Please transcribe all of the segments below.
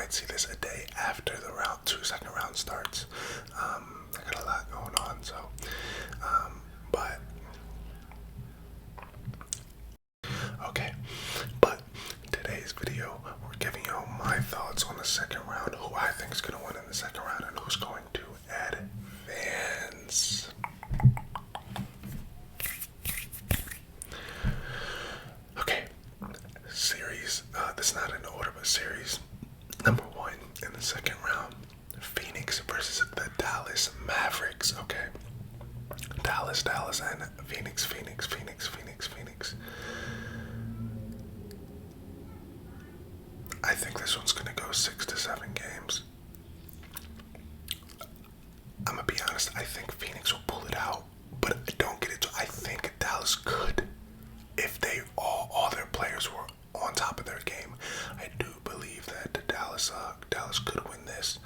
might see this a day after the second round starts. I got a lot going on, so but okay. But today's video, we're giving you my thoughts on the second round, who I think is going to win in the second round, and who's going to advance. Okay, series. This is not in order, but series number one in the second round: Phoenix versus the Dallas Mavericks. Okay, Dallas, and Phoenix. I think this one's gonna go 6 to 7 games. I'm gonna be honest. I think Phoenix will pull it out, but I don't get it. I think Dallas could, if they all their players were on top of their game. I do believe that Dallas could win this.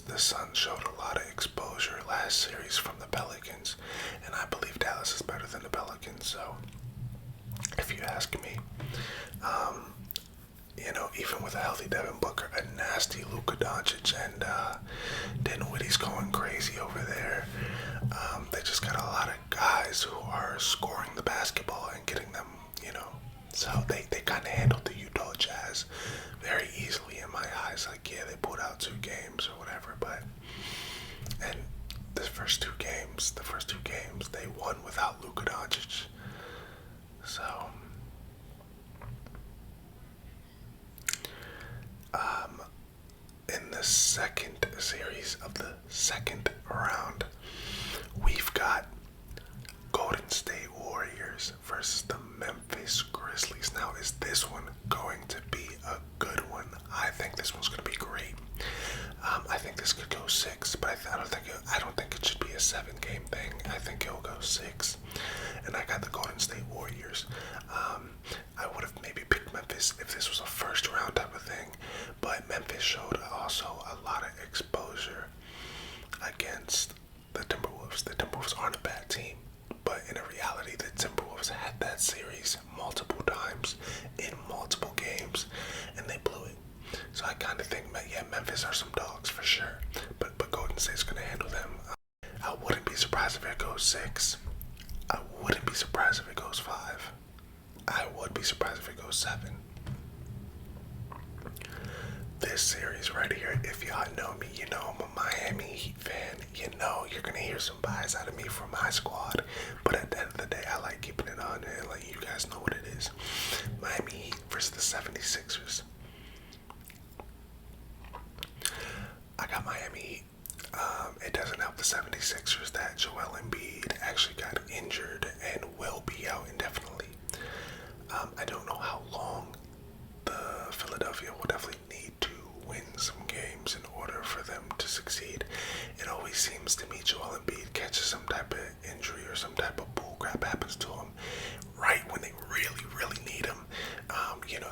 The Suns showed a lot of exposure last series from the Pelicans, and I believe Dallas is better than the Pelicans. So, if you ask me, even with a healthy Devin Booker, a nasty Luka Doncic, and Dinwiddie's going crazy over there. They just got a lot of guys who are scoring the basketball and getting them, So they kind of handled the Utah Jazz very easily in my eyes. Like, yeah, they pulled out 2 games or whatever, and the first two games, they won without Luka Doncic. So, in the second series of the second round, we've got Golden State Warriors versus the Memphis Grizzlies. Now, is this one going to be a good one? I think this one's going to be great. I think this could go 6, but I don't think it should be a 7-game thing. I think it'll go 6, and I got the Golden State Warriors. I would have maybe picked Memphis if this was a first round type of thing, but Memphis showed also a lot of exposure against the Timberwolves. The Timberwolves aren't a bad team, but in reality, the Timberwolves had that series multiple times in multiple games, and they blew it. So I kind of think, yeah, Memphis are some dogs for sure, but Golden State's going to handle them. I wouldn't be surprised if it goes 6. I wouldn't be surprised if it goes 5. I would be surprised if it goes 7. This series right here, if y'all know me, you know I'm a Miami Heat fan. You know you're going to hear some bias out of me from my squad, but at the end of the day, I like keeping it on and letting you guys know what it is. Miami Heat versus the 76ers. I got Miami Heat. It doesn't help the 76ers that Joel Embiid actually got injured and will be out indefinitely. I don't know how long the Philadelphia will definitely need to win some games in order for them to succeed. It always seems to me Joel Embiid catches some type of injury or some type of bull crap happens to him right when they really, really need him.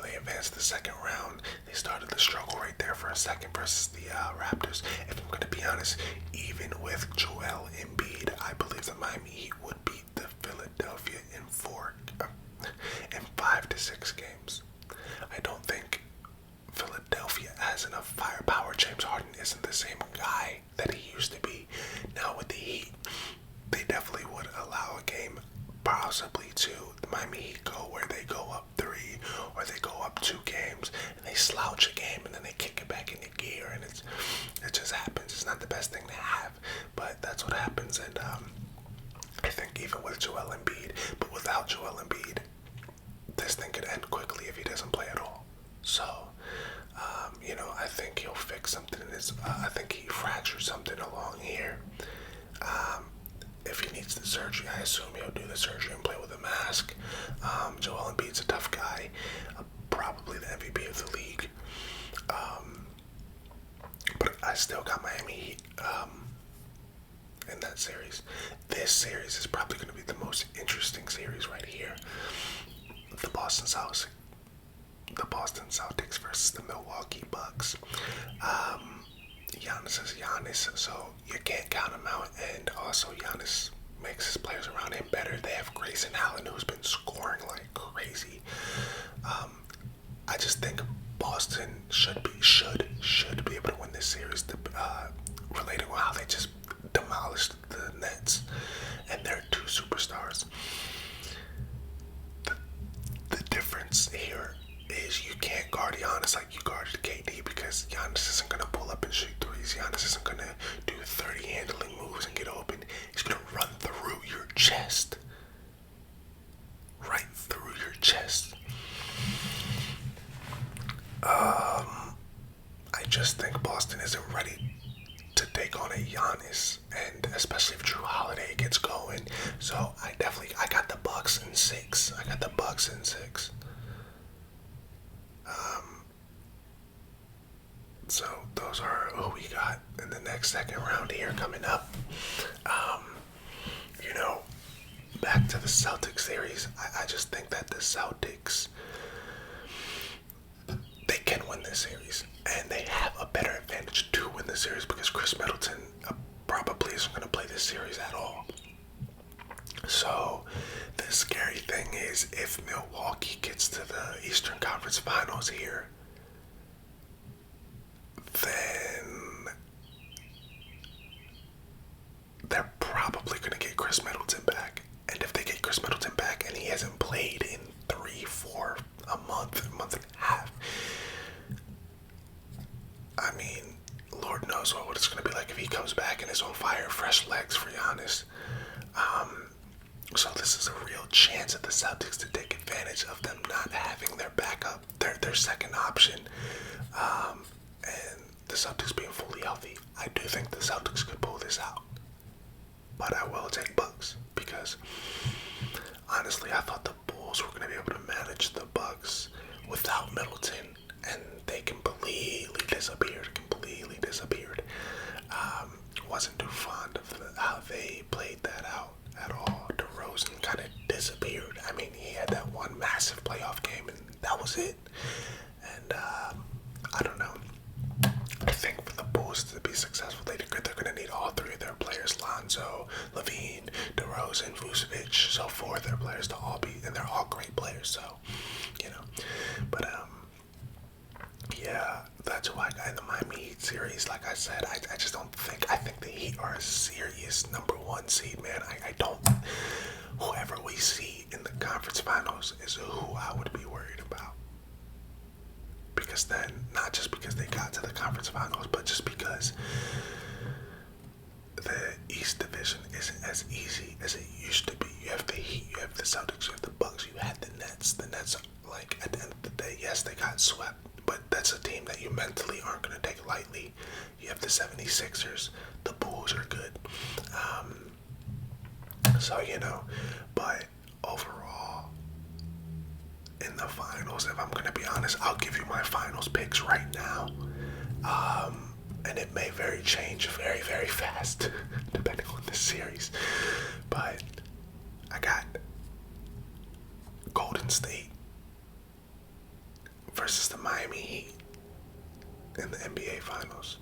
They advanced the second round. They started the struggle right there for a second versus the Raptors. If I'm going to be honest, even with Joel Embiid, I believe the Miami Heat would beat the Philadelphia in 5 to 6 games. I don't think Philadelphia has enough firepower. James Harden isn't the same guy that he used to be. Now with the Heat, they definitely would allow a game, possibly 2. The Miami Heat go where they go up 3 or they go up 2 games and they slouch a game and then they kick it back into gear, and it just happens. It's not the best thing to have, but that's what happens. And I think even with Joel Embiid, but without Joel Embiid, this thing could end quickly if he doesn't play at all. So, I think he'll fix something in his. I think he fractured something along here. If he needs the surgery, I assume he'll do the surgery and play with a mask. Joel Embiid's a tough guy, probably the MVP of the league. But I still got Miami Heat in that series. This series is probably going to be the most interesting series right here. The Boston Celtics versus the Milwaukee Bucks. Giannis is Giannis, so you can't count him out, and also Giannis makes his players around him better. They have Grayson Allen, who's been scoring like crazy. I just think Boston should be able to win this series. Relating to how they just demolished the Nets and their two superstars. The difference here is you can't guard Giannis like you guarded KD, because Giannis isn't gonna pull up and shoot threes. Giannis isn't gonna do 30 handling moves and get open. He's gonna run through your chest. Right through your chest. I just think Boston isn't ready to take on a Giannis, and especially if Drew Holiday gets going. So I got the Bucks in 6. So those are who we got in the next second round here coming up. Back to the Celtics series. I just think that the Celtics, they can win this series, and they have a better advantage to win the series because Chris Middleton probably isn't going to play this series at all. So the scary thing is, if Milwaukee gets to the Eastern Conference Finals here, then they're probably going to get Chris Middleton back. And if they get Chris Middleton back and he hasn't played in 3-4 a month and a half, I mean, Lord knows what it's going to be like if he comes back and is on fire, fresh legs for Giannis. So this is a real chance at the Celtics to take advantage of them not having their backup, their second option, and the Celtics being fully healthy. I do think the Celtics could pull this out, but I will take Bucks because honestly, I thought the Bulls were going to be able to manage the Bucks without Middleton, and they completely disappeared. Wasn't too fond of how they played that out at all. DeRozan kind of disappeared. I mean, he had that one massive playoff game, and that was it. And I don't know. I think for the Bulls to be successful, they're going to need all three of their players: Lonzo, Levine, DeRozan, Vucevic, so four of their players to all be, and they're all great players. So, but yeah, that's why I got in the Miami Heat series. Like I said, I just don't think, I think the Heat are a serious #1 seed, man. I don't, whoever we see in the conference finals is who I would be worried about. Because then, not just because they got to the conference finals, but just because the East Division isn't as easy as it used to be. You have the Heat, you have the Celtics, you have the Bucks, you had the Nets. The Nets, like, at the end of the day, yes, they got swept, but that's a team that you mentally aren't going to take lightly. You have the 76ers. The Bulls are good. But overall, in the finals, if I'm going to be honest, I'll give you my finals picks right now. And it may change very, very fast, depending on the series. But I got Golden State versus the Miami Heat in the NBA Finals.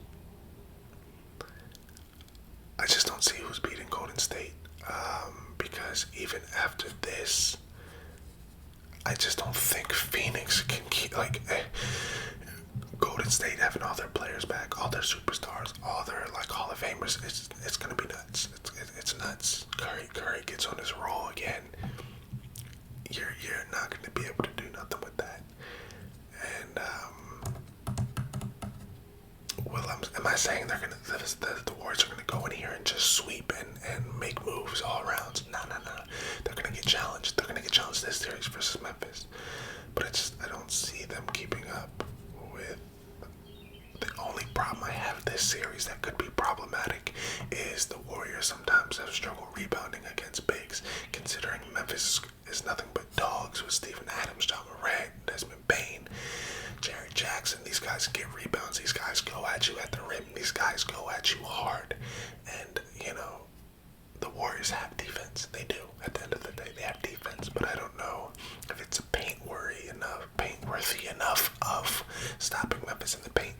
I just don't see who's beating Golden State, because even after this, I just don't think Phoenix can keep, Golden State having all their players back, all their superstars, all their Hall of Famers. It's gonna be nuts. It's nuts. Curry gets on his roll again. You're not gonna be able to do nothing with that. And am I saying the Warriors are gonna go in here and just sweep and make moves all around? No. They're gonna get challenged. They're gonna get challenged this series versus Memphis. But I don't see them keeping up with. The only problem I have this series that could be problematic is the Warriors sometimes have struggled rebounding against bigs, considering Memphis is nothing but dogs with Steven Adams, John Morant, Desmond Bain, Jared Jackson. These guys get rebounds. These guys go at you at the rim. These guys go at you hard. And, the Warriors have defense. They do. At the end of the day, they have defense. But I don't know if it's paint-worthy enough of stopping Memphis in the paint